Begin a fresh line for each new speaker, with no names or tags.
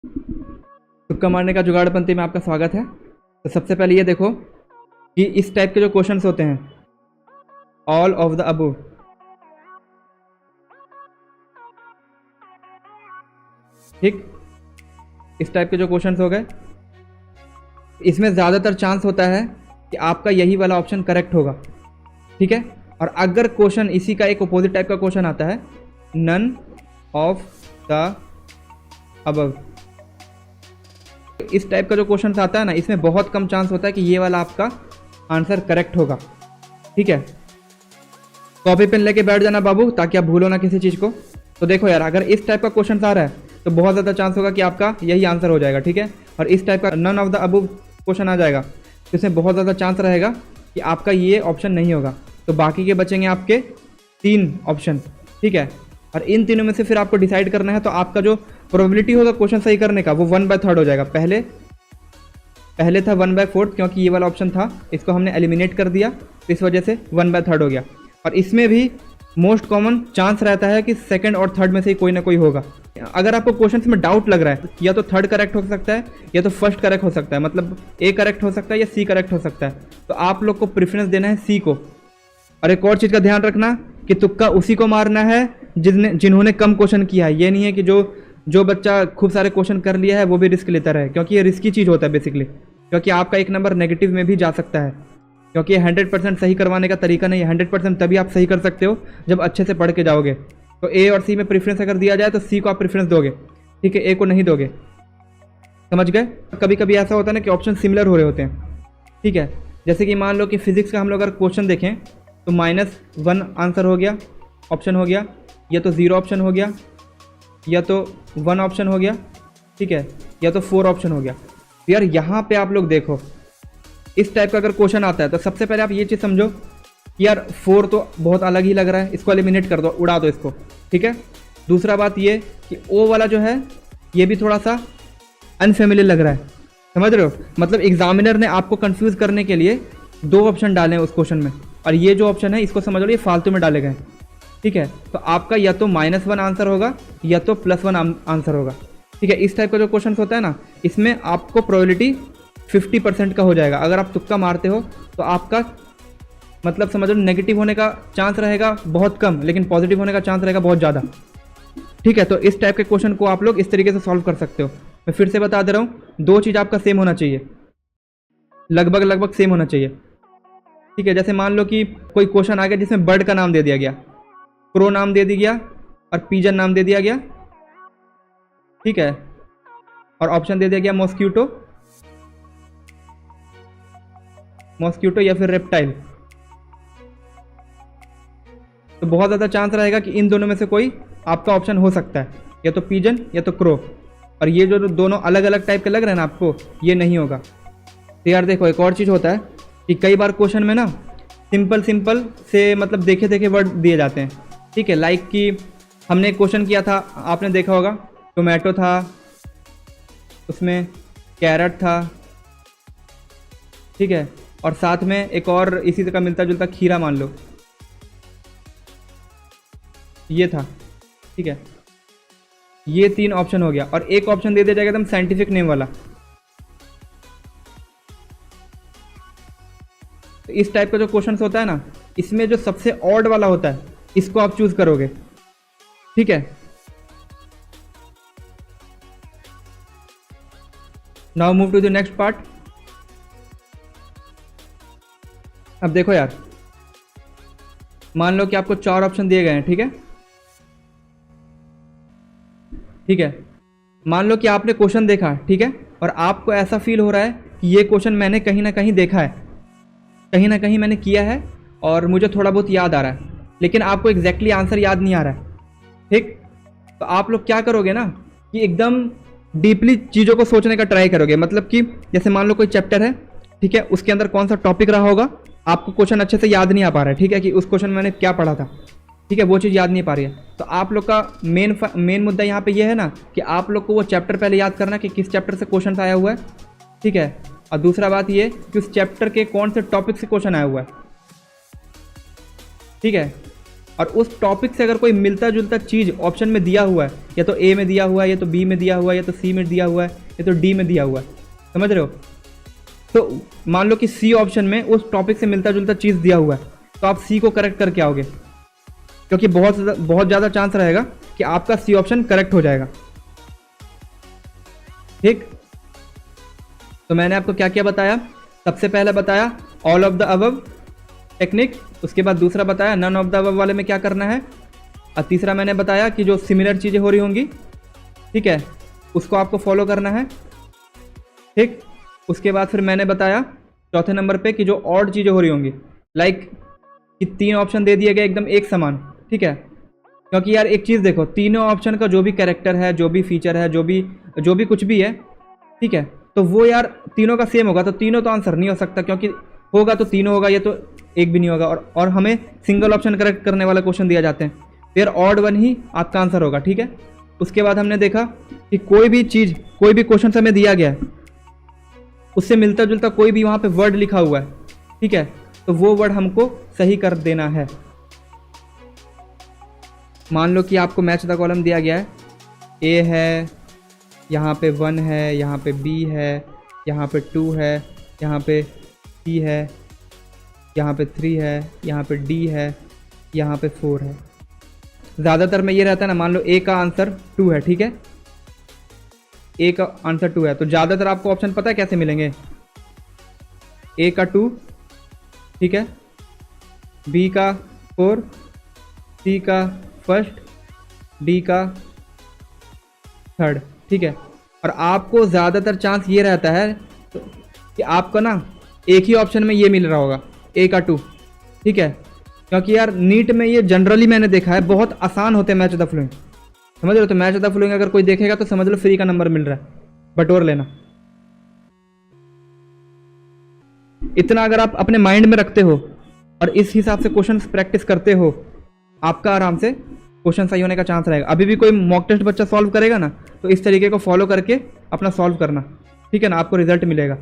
तुक्का मारने का जुगाड़पंथी में आपका स्वागत है। तो सबसे पहले ये देखो कि इस टाइप के जो क्वेश्चंस होते हैं, ऑल ऑफ द अबव, ठीक, इस टाइप के जो क्वेश्चंस हो गए, इसमें ज़्यादातर चांस होता है कि आपका यही वाला ऑप्शन करेक्ट होगा, ठीक है। और अगर क्वेश्चन इसी का एक अपोजिट टाइप का क्वेश्चन आता है, नन ऑफ द अबव, इस टाइप का जो क्वेश्चन आता है ना, इसमें बहुत कम चांस होता है कि ये वाला आपका आंसर करेक्ट होगा, ठीक है। कॉपी पेन लेके बैठ जाना बाबू, ताकि आप भूलो ना किसी चीज़ को। तो देखो यार, अगर इस टाइप का क्वेश्चन आ रहा है तो बहुत ज़्यादा चांस होगा कि आपका यही आंसर हो जाएगा, ठीक है। और इस टाइप का none of the above question आ जाएगा तो इसमें बहुत ज़्यादा चांस रहेगा कि आपका ये ऑप्शन नहीं होगा। तो बाकी के बचेंगे आपके 3 ऑप्शन, ठीक है। और इन तीनों में से फिर आपको डिसाइड करना है। तो आपका जो प्रोबेबिलिटी होगा क्वेश्चन सही करने का, वो 1/3 हो जाएगा। पहले था 1/4, क्योंकि ये वाला ऑप्शन था, इसको हमने एलिमिनेट कर दिया, तो इस वजह से 1/3 हो गया। और इसमें भी मोस्ट कॉमन चांस रहता है कि सेकंड और थर्ड में से ही कोई ना कोई होगा। अगर आपको क्वेश्चन में डाउट लग रहा है, या तो थर्ड करेक्ट हो सकता है या तो फर्स्ट करेक्ट हो सकता है, मतलब ए करेक्ट हो सकता है या सी करेक्ट हो सकता है, तो आप लोग को प्रेफरेंस देना है सी को। और एक और चीज़ का ध्यान रखना कि तुक्का उसी को मारना है जिन्होंने कम क्वेश्चन किया है। ये नहीं है कि जो बच्चा खूब सारे क्वेश्चन कर लिया है वो भी रिस्क लेता रहे, क्योंकि ये रिस्की चीज़ होता है बेसिकली, क्योंकि आपका एक नंबर नेगेटिव में भी जा सकता है। क्योंकि ये 100% सही करवाने का तरीका नहीं है। 100% तभी आप सही कर सकते हो जब अच्छे से पढ़ के जाओगे। तो ए और सी में प्रेफरेंस अगर दिया जाए तो सी को आप प्रेफरेंस दोगे, ठीक है, ए को नहीं दोगे, समझ गए। कभी कभी ऐसा होता है ना कि ऑप्शन सिमिलर हो रहे होते हैं, ठीक है। जैसे कि मान लो कि फिजिक्स का हम लोग अगर क्वेश्चन देखें तो -1 आंसर हो गया, ऑप्शन हो गया, या तो 0 ऑप्शन हो गया, या तो 1 ऑप्शन हो गया, ठीक है, या तो 4 ऑप्शन हो गया। तो यार यहाँ पे आप लोग देखो, इस टाइप का अगर क्वेश्चन आता है तो सबसे पहले आप ये चीज़ समझो कि यार 4 तो बहुत अलग ही लग रहा है, इसको एलिमिनेट कर दो, उड़ा दो इसको, ठीक है। दूसरा बात ये कि ओ वाला जो है ये भी थोड़ा सा अनफेमिलियर लग रहा है, समझ रहे हो। मतलब एग्जामिनर ने आपको कंफ्यूज करने के लिए 2 ऑप्शन डाले हैं उस क्वेश्चन में, और ये जो ऑप्शन है इसको समझ लो ये फालतू में डाले गए, ठीक है। तो आपका या तो -1 आंसर होगा या तो +1 आंसर होगा, ठीक है। इस टाइप का जो क्वेश्चन होता है ना, इसमें आपको प्रोबेबिलिटी 50% का हो जाएगा। अगर आप तुक्का मारते हो तो आपका मतलब समझ लो नेगेटिव होने का चांस रहेगा बहुत कम, लेकिन पॉजिटिव होने का चांस रहेगा बहुत ज़्यादा, ठीक है। तो इस टाइप के क्वेश्चन को आप लोग इस तरीके से सॉल्व कर सकते हो। मैं फिर से बता दे रहा हूँ, 2 चीज़ आपका सेम होना चाहिए, लगभग सेम होना चाहिए, ठीक है। जैसे मान लो कि कोई क्वेश्चन आ गया जिसमें बर्ड का नाम दे दिया गया, क्रो नाम दे दिया गया और पीजन नाम दे दिया गया, ठीक है, और ऑप्शन दे दिया गया मॉस्क्यूटो या फिर रेप्टाइल। तो बहुत ज़्यादा चांस रहेगा कि इन दोनों में से कोई आपका ऑप्शन हो सकता है, या तो पीजन या तो क्रो। और ये जो दोनों अलग अलग टाइप के लग रहे हैं ना आपको, ये नहीं होगा। तो यार देखो, एक और चीज़ होता है कि कई बार क्वेश्चन में ना सिंपल से मतलब देखे वर्ड दिए जाते हैं, ठीक है। लाइक कि हमने एक क्वेश्चन किया था, आपने देखा होगा, टोमेटो था, उसमें कैरेट था, ठीक है, और साथ में एक और इसी का मिलता जुलता खीरा मान लो, ये था, ठीक है। ये 3 ऑप्शन हो गया, और एक ऑप्शन दे दिया जाएगा एकदम साइंटिफिक नेम वाला। तो इस टाइप का जो क्वेश्चन होता है ना, इसमें जो सबसे ऑड वाला होता है इसको आप चूज करोगे, ठीक है। Now move to the next part. अब देखो यार, मान लो कि आपको 4 ऑप्शन दिए गए हैं, ठीक है, ठीक है। मान लो कि आपने क्वेश्चन देखा, ठीक है, और आपको ऐसा फील हो रहा है कि ये क्वेश्चन मैंने कहीं ना कहीं देखा है, कहीं ना कहीं मैंने किया है और मुझे थोड़ा बहुत याद आ रहा है, लेकिन आपको एग्जैक्टली आंसर याद नहीं आ रहा है, ठीक। तो आप लोग क्या करोगे ना कि एकदम डीपली चीज़ों को सोचने का ट्राई करोगे। मतलब कि जैसे मान लो कोई चैप्टर है, ठीक है, उसके अंदर कौन सा टॉपिक रहा होगा, आपको क्वेश्चन अच्छे से याद नहीं आ पा रहा है, ठीक है, कि उस क्वेश्चन में मैंने क्या पढ़ा था, ठीक है, वो चीज़ याद नहीं पा रही है। तो आप लोग का मेन मुद्दा यहाँ पे ये है ना कि आप लोग को वो चैप्टर पहले याद करना कि किस चैप्टर से क्वेश्चन आया हुआ है, ठीक है। और दूसरा बात ये कि उस चैप्टर के कौन से टॉपिक से क्वेश्चन आया हुआ है, ठीक है। और उस टॉपिक से अगर कोई मिलता जुलता चीज़ ऑप्शन में दिया हुआ है, या तो ए में दिया हुआ है, या तो बी में दिया हुआ है, या तो सी में दिया हुआ है, या तो डी में दिया हुआ है, समझ रहे हो? तो मान लो कि सी ऑप्शन में उस टॉपिक से मिलता जुलता चीज़ दिया हुआ है, तो आप सी को करेक्ट करके आओगे, क्योंकि बहुत ज़्यादा चांस रहेगा कि आपका सी ऑप्शन करेक्ट हो जाएगा। ठीक, तो मैंने आपको क्या क्या बताया? सबसे पहले बताया all of the above technique, उसके बाद दूसरा बताया नन ऑफ द अबव वाले में क्या करना है, और तीसरा मैंने बताया कि जो सिमिलर चीज़ें हो रही होंगी, ठीक है, उसको आपको फॉलो करना है। ठीक, उसके बाद फिर मैंने बताया चौथे नंबर पे कि जो ऑड चीज़ें हो रही होंगी, लाइक कि 3 ऑप्शन दे दिए गए एकदम एक समान, ठीक है, क्योंकि यार एक चीज़ देखो, तीनों ऑप्शन का जो भी कैरेक्टर है, जो भी फीचर है, जो भी कुछ भी है, ठीक है, तो वो यार तीनों का सेम होगा, तो तीनों तो आंसर नहीं हो सकता, क्योंकि होगा तो तीनों होगा, ये तो एक भी नहीं होगा, और हमें सिंगल ऑप्शन करेक्ट करने वाला क्वेश्चन दिया जाते हैं, फिर ऑड वन ही आपका आंसर होगा। ठीक है, उसके बाद हमने देखा कि कोई भी चीज़, कोई भी क्वेश्चन हमें दिया गया है, उससे मिलता जुलता कोई भी वहाँ पे वर्ड लिखा हुआ है, ठीक है, तो वो वर्ड हमको सही कर देना है। मान लो कि आपको मैच द कॉलम दिया गया है, ए है, यहाँ पे 1 है, यहाँ पे बी है, यहाँ पे 2 है, यहाँ पे सी है, यहाँ पे 3 है, यहाँ पे डी है, यहाँ पे 4 है। ज़्यादातर में ये रहता है ना, मान लो ए का आंसर 2 है, ठीक है, ए का आंसर 2 है, तो ज़्यादातर आपको ऑप्शन पता है कैसे मिलेंगे? ए का 2, ठीक है, बी का 4, सी का 1, डी का 3rd, ठीक है। और आपको ज़्यादातर चांस ये रहता है कि आपको ना एक ही ऑप्शन में ये मिल रहा होगा, ए का 2, ठीक है, क्योंकि यार नीट में ये जनरली मैंने देखा है बहुत आसान होते हैं मैच द फॉलोइंग, समझ रहे हो? तो मैच द फॉलोइंग अगर कोई देखेगा तो समझ लो फ्री का नंबर मिल रहा है, बटोर लेना। इतना अगर आप अपने माइंड में रखते हो और इस हिसाब से क्वेश्चन प्रैक्टिस करते हो, आपका आराम से क्वेश्चन सही होने का चांस रहेगा। अभी भी कोई मॉक टेस्ट बच्चा सॉल्व करेगा ना, तो इस तरीके को फॉलो करके अपना सॉल्व करना, ठीक है ना, आपको रिजल्ट मिलेगा।